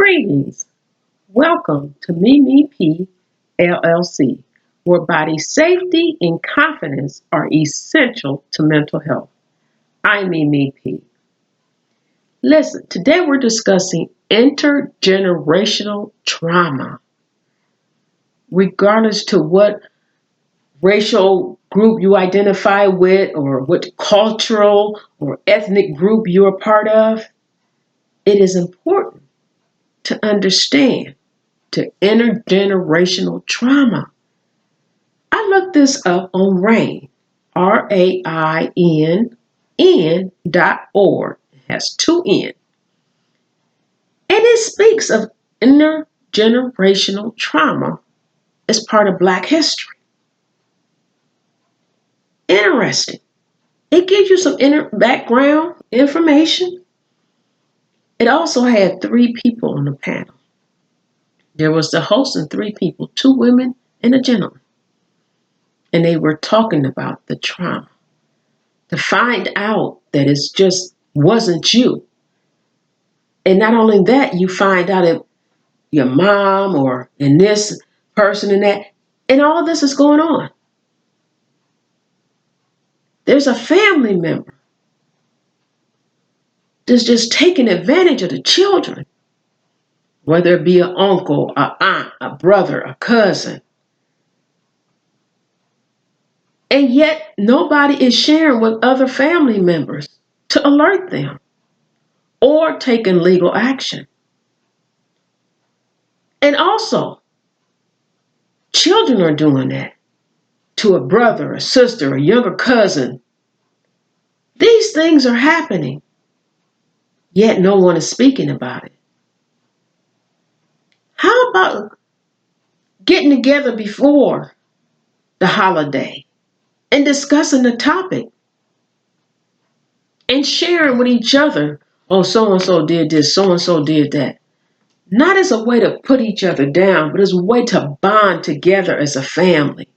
Greetings. Welcome to Me P LLC, where body safety and confidence are essential to mental health. I'm Me P. Listen, today we're discussing intergenerational trauma. Regardless to what racial group you identify with or what cultural or ethnic group you're a part of, it is important to understand to intergenerational trauma. I looked this up on RAIN, RAINN.org. It has two N. And it speaks of intergenerational trauma as part of Black history. Interesting. It gives you some background information. It also had three people on the panel. There was the host and three people, two women and a gentleman. And they were talking about the trauma. To find out that it just wasn't you. And not only that, you find out if your mom or in this person and that, and all this is going on. There's a family member that's just taking advantage of the children, whether it be an uncle, an aunt, a brother, a cousin. And yet nobody is sharing with other family members to alert them or taking legal action. And also, children are doing that to a brother, a sister, a younger cousin. These things are happening, yet no one is speaking about it. How about getting together before the holiday and discussing the topic and sharing with each other, oh, so-and-so did this, so-and-so did that. Not as a way to put each other down, but as a way to bond together as a family,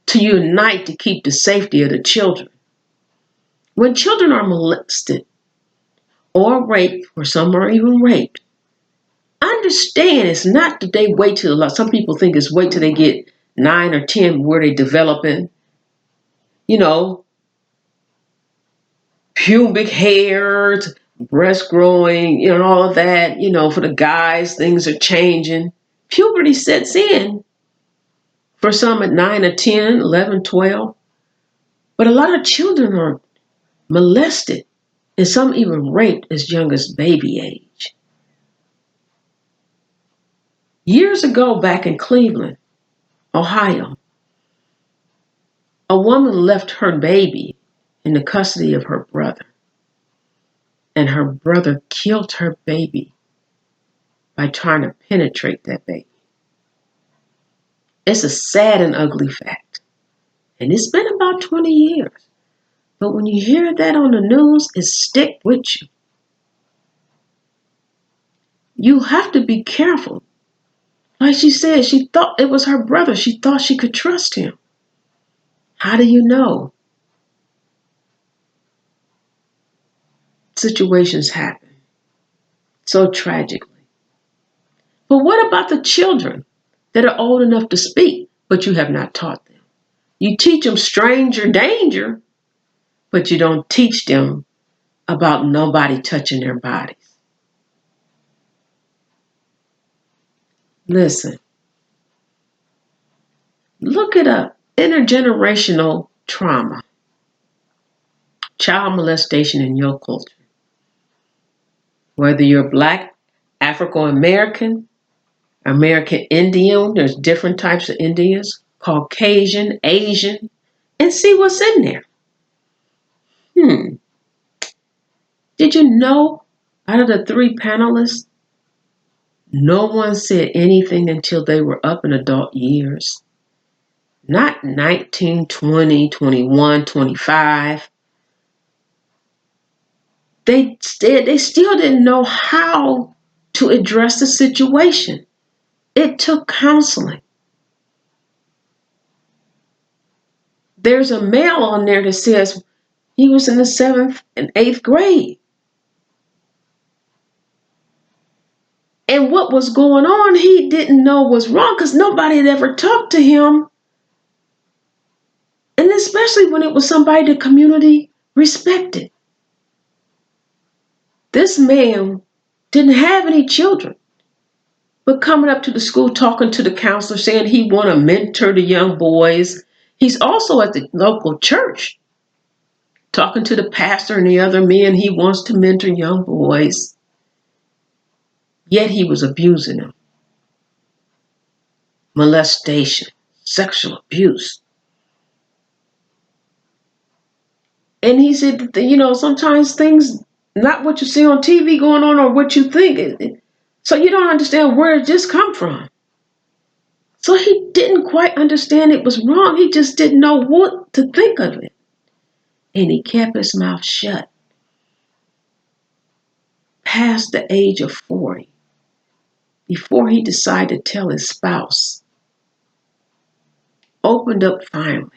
to unite to keep the safety of the children. When children are molested or raped, or some are even raped, understand it's not that they wait till, some people think it's wait till they get 9 or 10 where they developing, pubic hairs, breast growing, and all of that. For the guys, things are changing. Puberty sets in for some at 9 or 10, 11, 12. But a lot of children are molested and some even raped as young as baby age. Years ago, back in Cleveland, Ohio, a woman left her baby in the custody of her brother, and her brother killed her baby by trying to penetrate that baby. It's a sad and ugly fact, and it's been about 20 years. But when you hear that on the news, it stick with you. You have to be careful. Like she said, she thought it was her brother. She thought she could trust him. How do you know? Situations happen so tragically. But what about the children that are old enough to speak, but you have not taught them? You teach them stranger danger, but you don't teach them about nobody touching their bodies. Listen, look it up. Intergenerational trauma, child molestation in your culture. Whether you're Black, African American, American Indian, there's different types of Indians, Caucasian, Asian, and see what's in there. Did you know out of the three panelists, no one said anything until they were up in adult years? Not 19, 20, 21, 25. They still didn't know how to address the situation. It took counseling. There's a male on there that says he was in the 7th and 8th grade. And what was going on, he didn't know was wrong because nobody had ever talked to him. And especially when it was somebody the community respected. This man didn't have any children, but coming up to the school, talking to the counselor, saying he want to mentor the young boys. He's also at the local church, talking to the pastor and the other men. He wants to mentor young boys. Yet he was abusing them. Molestation, sexual abuse. And he said, sometimes things, not what you see on TV going on or what you think. So you don't understand where it just come from. So he didn't quite understand it was wrong. He just didn't know what to think of it. And he kept his mouth shut. Past the age of 40, before he decided to tell his spouse, opened up finally.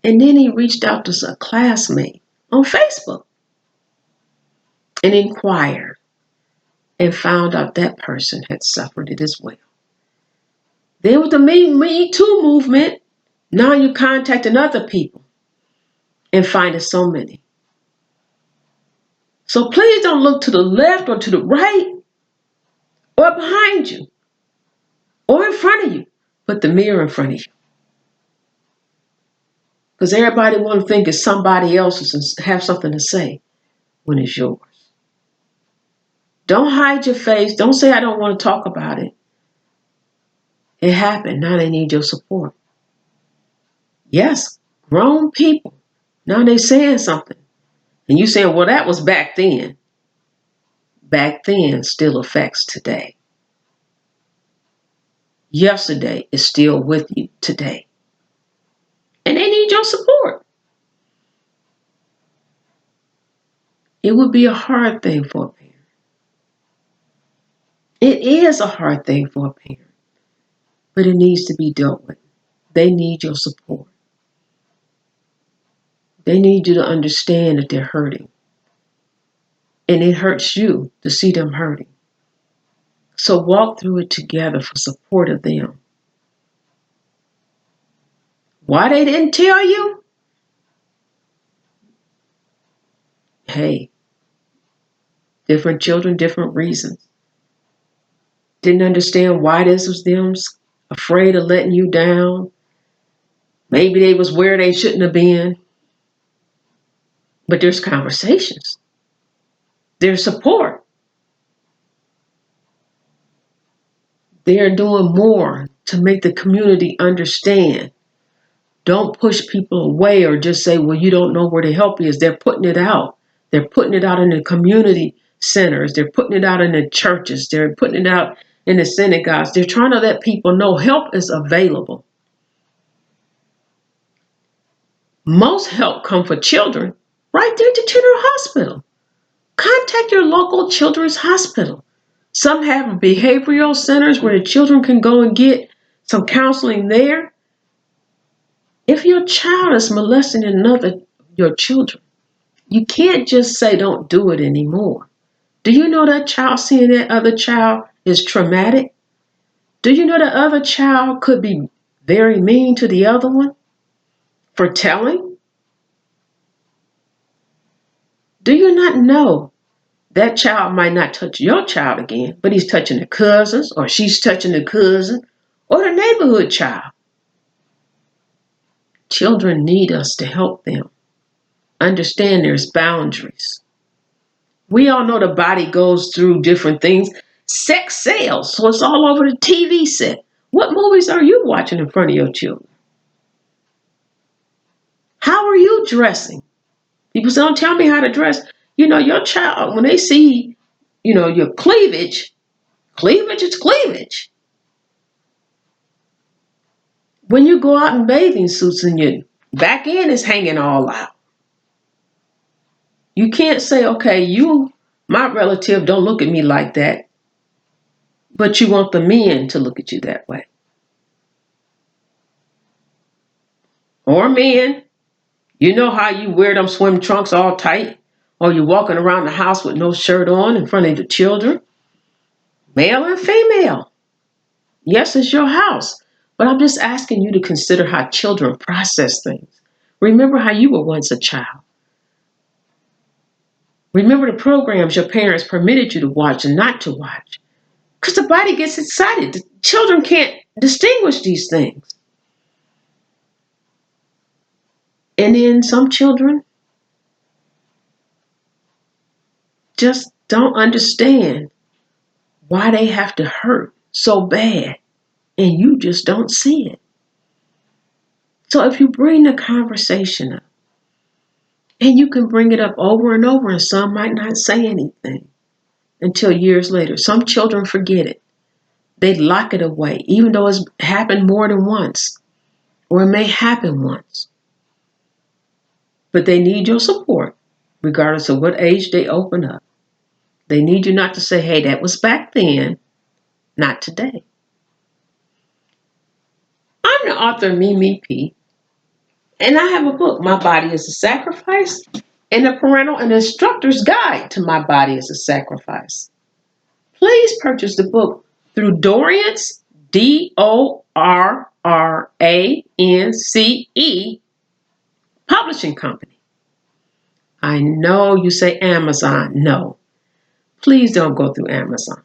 And then he reached out to a classmate on Facebook and inquired and found out that person had suffered it as well. There was the Me Too movement. Now you're contacting other people and finding so many. So please don't look to the left or to the right or behind you or in front of you. Put the mirror in front of you. Because everybody want to think it's somebody else's and have something to say when it's yours. Don't hide your face. Don't say I don't want to talk about it. It happened. Now they need your support. Yes, grown people. Now they saying something. And you saying, well, that was back then. Back then still affects today. Yesterday is still with you today. And they need your support. It would be a hard thing for a parent. It is a hard thing for a parent. But it needs to be dealt with. They need your support. They need you to understand that they're hurting. And it hurts you to see them hurting. So walk through it together for support of them. Why they didn't tell you? Hey, different children, different reasons. Didn't understand why this was them, afraid of letting you down. Maybe they was where they shouldn't have been. But there's conversations. There's support. They're doing more to make the community understand. Don't push people away or just say, well, you don't know where the help is. They're putting it out. They're putting it out in the community centers. They're putting it out in the churches. They're putting it out in the synagogues. They're trying to let people know help is available. Most help come for children right there at the General Hospital. Contact your local children's hospital. Some have behavioral centers where the children can go and get some counseling there. If your child is molesting your children, you can't just say don't do it anymore. Do you know that child seeing that other child is traumatic? Do you know that other child could be very mean to the other one for telling? Do you not know that child might not touch your child again, but he's touching the cousins or she's touching the cousin or the neighborhood child? Children need us to help them understand there's boundaries. We all know the body goes through different things. Sex sells, so it's all over the TV set. What movies are you watching in front of your children? How are you dressing? People say, don't tell me how to dress. Your child, when they see, your cleavage is cleavage. When you go out in bathing suits and your back end is hanging all out, you can't say, okay, my relative, don't look at me like that, but you want the men to look at you that way. Or men, you know how you wear them swim trunks all tight Or you're walking around the house with no shirt on in front of the children, male and female. Yes, it's your house. But I'm just asking you to consider how children process things. Remember how you were once a child. Remember the programs your parents permitted you to watch and not to watch. Because the body gets excited. The children can't distinguish these things. And then some children just don't understand why they have to hurt so bad. And you just don't see it. So if you bring the conversation up, and you can bring it up over and over, and some might not say anything until years later. Some children forget it. They lock it away, even though it's happened more than once, or it may happen once. But they need your support, regardless of what age they open up. They need you not to say, hey, that was back then, not today. I'm the author of Me P, and I have a book, My Body is a Sacrifice, and a parental and instructor's guide to My Body is a Sacrifice. Please purchase the book through Dorrance, Dorrance Publishing Company. I know you say Amazon. No, please don't go through Amazon.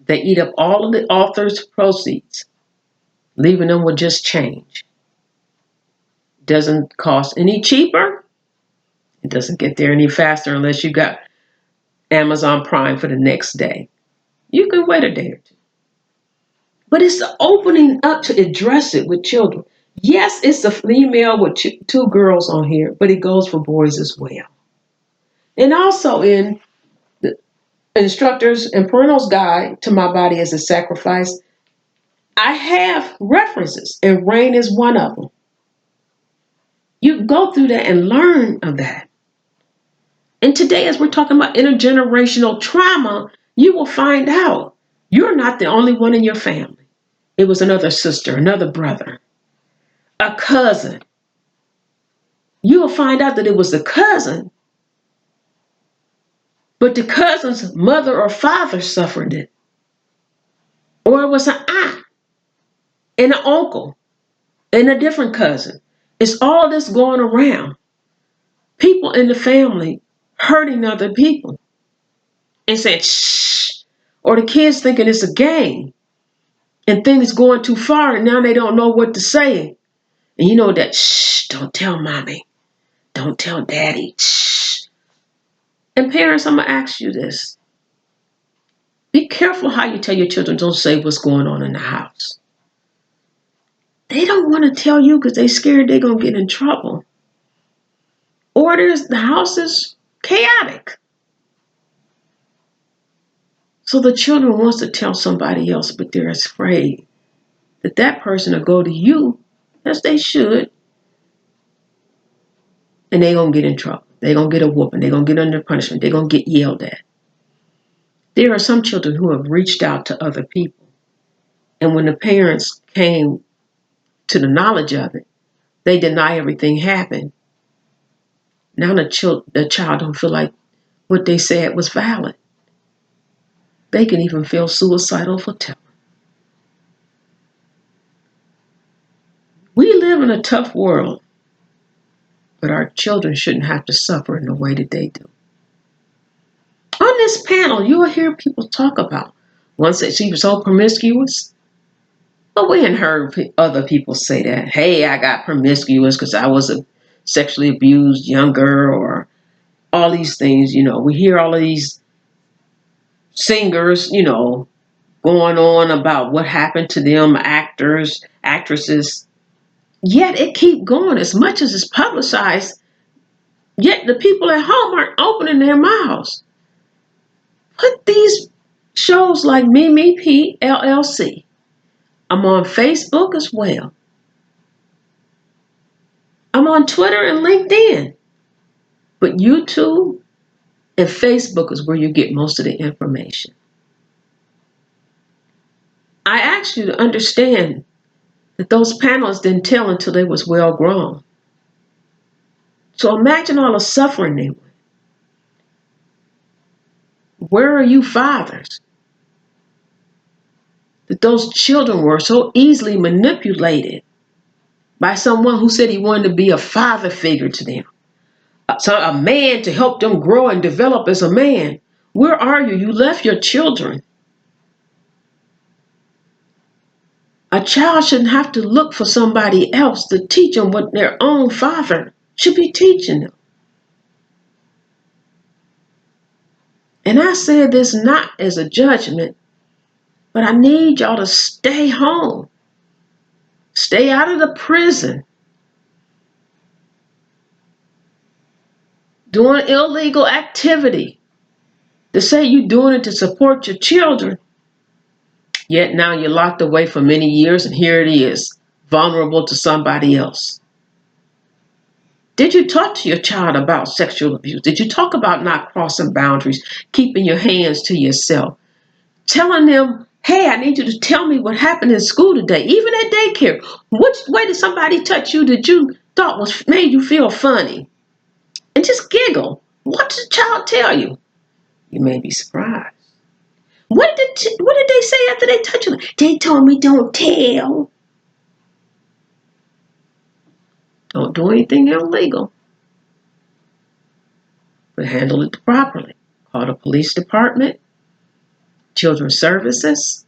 They eat up all of the author's proceeds, leaving them with just change. Doesn't cost any cheaper. It doesn't get there any faster unless you got Amazon Prime for the next day. You can wait a day or two. But it's the opening up to address it with children. Yes, it's a female with two girls on here, but it goes for boys as well. And also in the instructors and parental's guide to My Body as a Sacrifice, I have references, and rain is one of them. You go through that and learn of that. And today, as we're talking about intergenerational trauma, you will find out you're not the only one in your family. It was another sister, another brother, a cousin. You will find out that it was the cousin, but the cousin's mother or father suffered it. Or it was an aunt and an uncle and a different cousin. It's all this going around. People in the family hurting other people and saying, shh. Or the kids thinking it's a game and things going too far and now they don't know what to say. And you know that, shh, don't tell mommy. Don't tell daddy. Shh. And parents, I'm going to ask you this. Be careful how you tell your children don't say what's going on in the house. They don't want to tell you because they're scared they're going to get in trouble. Or the house is chaotic. So the children wants to tell somebody else, but they're afraid that that person will go to you, as they should, and they're going to get in trouble. They're going to get a whooping. They're going to get under punishment. They're going to get yelled at. There are some children who have reached out to other people. And when the parents came to the knowledge of it, they deny everything happened. Now the child don't feel like what they said was valid. They can even feel suicidal for telling. We live in a tough world, but our children shouldn't have to suffer in the way that they do. On this panel, you will hear people talk about one said she was so promiscuous, but we hadn't heard other people say that. Hey, I got promiscuous because I was a sexually abused young girl, or all these things. We hear all of these singers, going on about what happened to them, actors, actresses. Yet it keep going as much as it's publicized. Yet the people at home aren't opening their mouths. Put these shows like Me P LLC. I'm on Facebook as well. I'm on Twitter and LinkedIn. But YouTube and Facebook is where you get most of the information. I asked you to understand that those panelists didn't tell until they was well grown. So imagine all the suffering they went. Where are you fathers? That those children were so easily manipulated by someone who said he wanted to be a father figure to them. So a man to help them grow and develop as a man. Where are you? You left your children. A child shouldn't have to look for somebody else to teach them what their own father should be teaching them. And I say this not as a judgment, but I need y'all to stay home. Stay out of the prison. Doing illegal activity. To say you're doing it to support your children, yet now you're locked away for many years and here it is, vulnerable to somebody else. Did you talk to your child about sexual abuse? Did you talk about not crossing boundaries, keeping your hands to yourself? Telling them, hey, I need you to tell me what happened in school today, even at daycare. Which way did somebody touch you that you thought made you feel funny? And just giggle. What did the child tell you? You may be surprised. What did they say after they touched you? They told me don't tell. Don't do anything illegal, but handle it properly. Call the police department, children's services.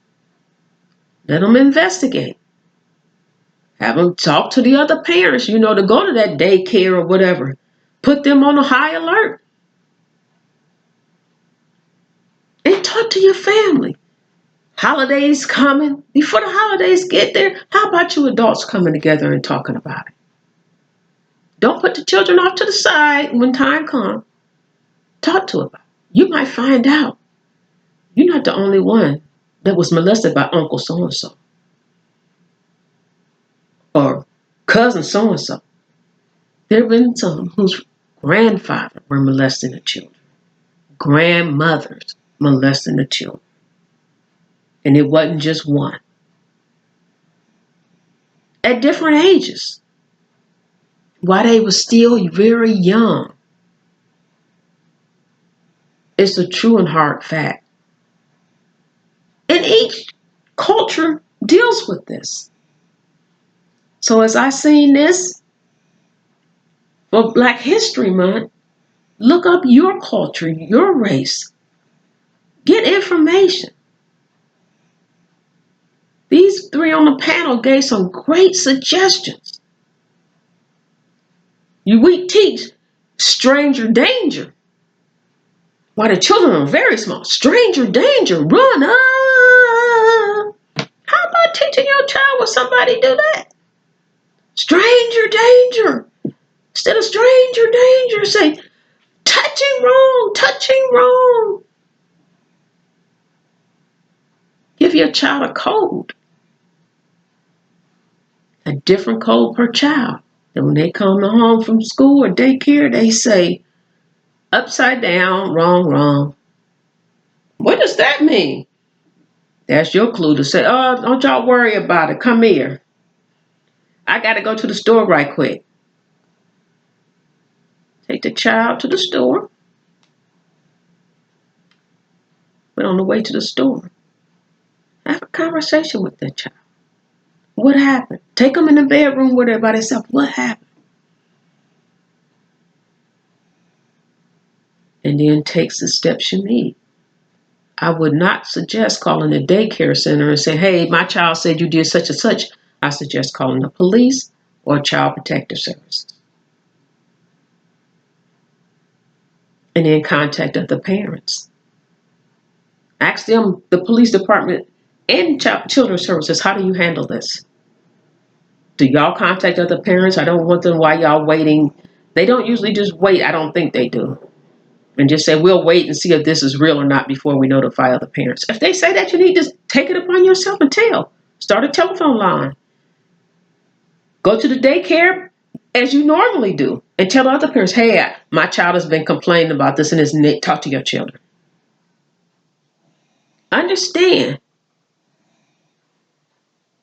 Let them investigate. Have them talk to the other parents, to go to that daycare or whatever. Put them on a high alert. And talk to your family. Holidays coming. Before the holidays get there, how about you adults coming together and talking about it? Don't put the children off to the side when time comes. Talk to them about it. You might find out you're not the only one that was molested by Uncle so-and-so or cousin so-and-so. There have been some whose grandfather were molesting the children. Grandmothers molesting the children. And it wasn't just one. At different ages. While they were still very young. It's a true and hard fact. And each culture deals with this. So as I seen this, for Black History Month, look up your culture, your race. Get information. These three on the panel gave some great suggestions. We teach stranger danger. While the children are very small, stranger danger, run up. How about teaching your child when somebody do that? Stranger danger. Instead of stranger danger, say, touching wrong, touching wrong. Give your child a code. A different code per child. And when they come home from school or daycare, they say, upside down, wrong, wrong. What does that mean? That's your clue to say, oh, don't y'all worry about it. Come here. I got to go to the store right quick. Take the child to the store. But on the way to the store, have a conversation with that child. What happened? Take them in the bedroom with her by themselves. What happened? And then takes the steps you need. I would not suggest calling the daycare center and say, hey, my child said you did such and such. I suggest calling the police or child protective services. And then contact other parents. Ask them, the police department and children's services, how do you handle this? Do y'all contact other parents? I don't want them while y'all waiting. They don't usually just wait. I don't think they do. And just say, we'll wait and see if this is real or not before we notify other parents. If they say that, you need to take it upon yourself and tell. Start a telephone line. Go to the daycare as you normally do and tell other parents, hey, my child has been complaining about this and talk to your children. Understand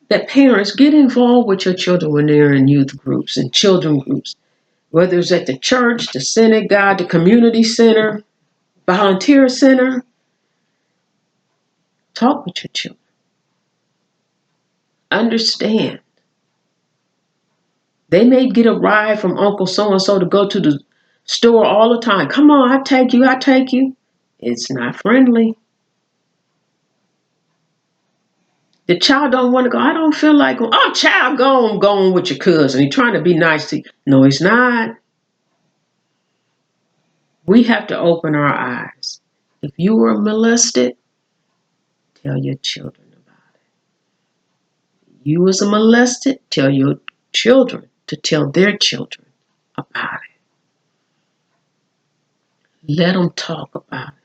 that parents get involved with your children when they're in youth groups and children groups. whether it's at the church, the synagogue, the community center, volunteer center. Talk with your children. Understand. They may get a ride from Uncle so-and-so to go to the store all the time. Come on, I take you, I take you. It's not friendly. The child don't want to go. I don't feel like going. Oh, child, go on with your cousin. He's trying to be nice to you. No, he's not. We have to open our eyes. If you were molested, tell your children about it. You was molested, tell your children to tell their children about it. Let them talk about it.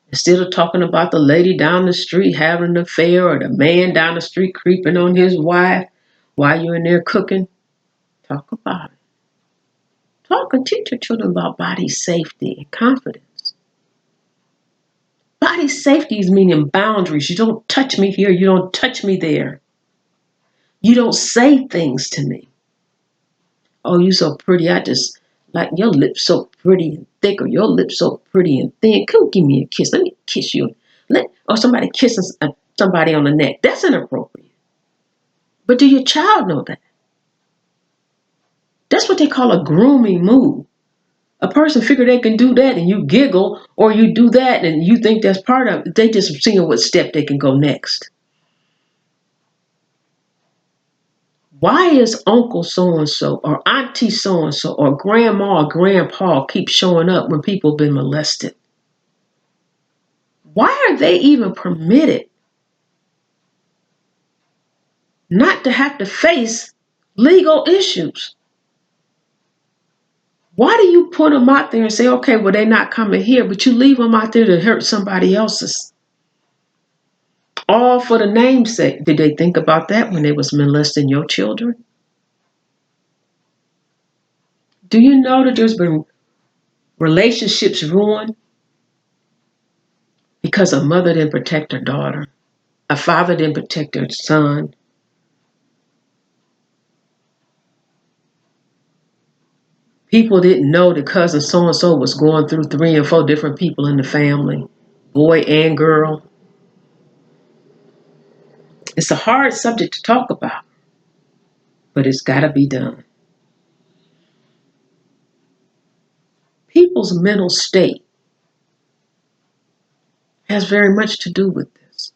Instead of talking about the lady down the street having an affair or the man down the street creeping on his wife while you're in there cooking, talk about it. Talk and teach your children about body safety and confidence. Body safety is meaning boundaries. You don't touch me here. You don't touch me there. You don't say things to me. Oh, you so pretty. I just like your lips so pretty and thick, or your lips so pretty and thin. Come give me a kiss. Let me kiss you. Or somebody kisses somebody on the neck. That's inappropriate. But do your child know that? That's what they call a grooming move. A person figure they can do that and you giggle, or you do that and you think that's part of it. They just seeing what step they can go next. Why is Uncle so-and-so or Auntie so-and-so or Grandma or Grandpa keep showing up when people have been molested? Why are they even permitted not to have to face legal issues? Why do you put them out there and say, okay, well, they're not coming here, but you leave them out there to hurt somebody else's? All for the namesake. Did they think about that when they was molesting your children? Do you know that there's been relationships ruined because a mother didn't protect her daughter, a father didn't protect their son? People didn't know that cousin so-and-so was going through 3 and 4 different people in the family, boy and girl. It's a hard subject to talk about, but it's got to be done. People's mental state has very much to do with this,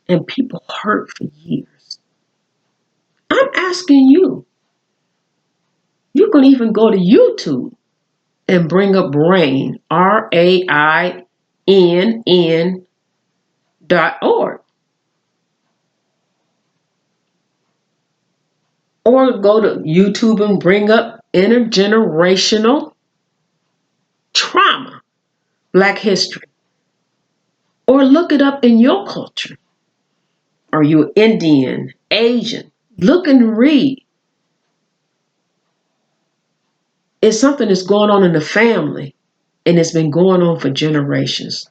and people hurt for years. I'm asking you, you can even go to YouTube and bring up RAINN, RAINN.org. Or go to YouTube and bring up intergenerational trauma, Black history. Or look it up in your culture. Are you Indian, Asian? Look and read. It's something that's going on in the family, and it's been going on for generations.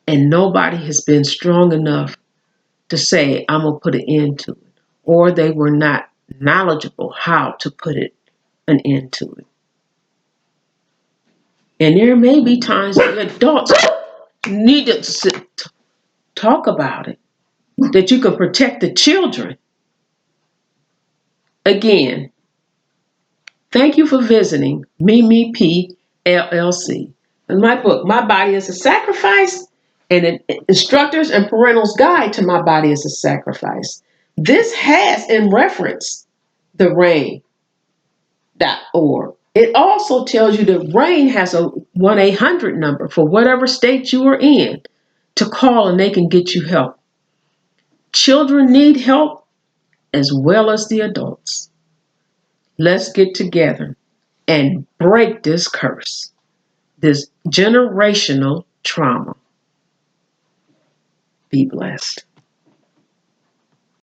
And nobody has been strong enough to say, I'm going to put an end to it. Or they were not knowledgeable how to put an end to it. And there may be times that adults need to talk about it, that you can protect the children. Again, thank you for visiting Mimi P. LLC. In my book, My Body is a Sacrifice, and an Instructor's and Parental's Guide to My Body is a Sacrifice. This has in reference the RAINN.org. It also tells you that RAINN has a 1-800 number for whatever state you are in to call, and they can get you help. Children need help as well as the adults. Let's get together and break this curse, this generational trauma. Be blessed.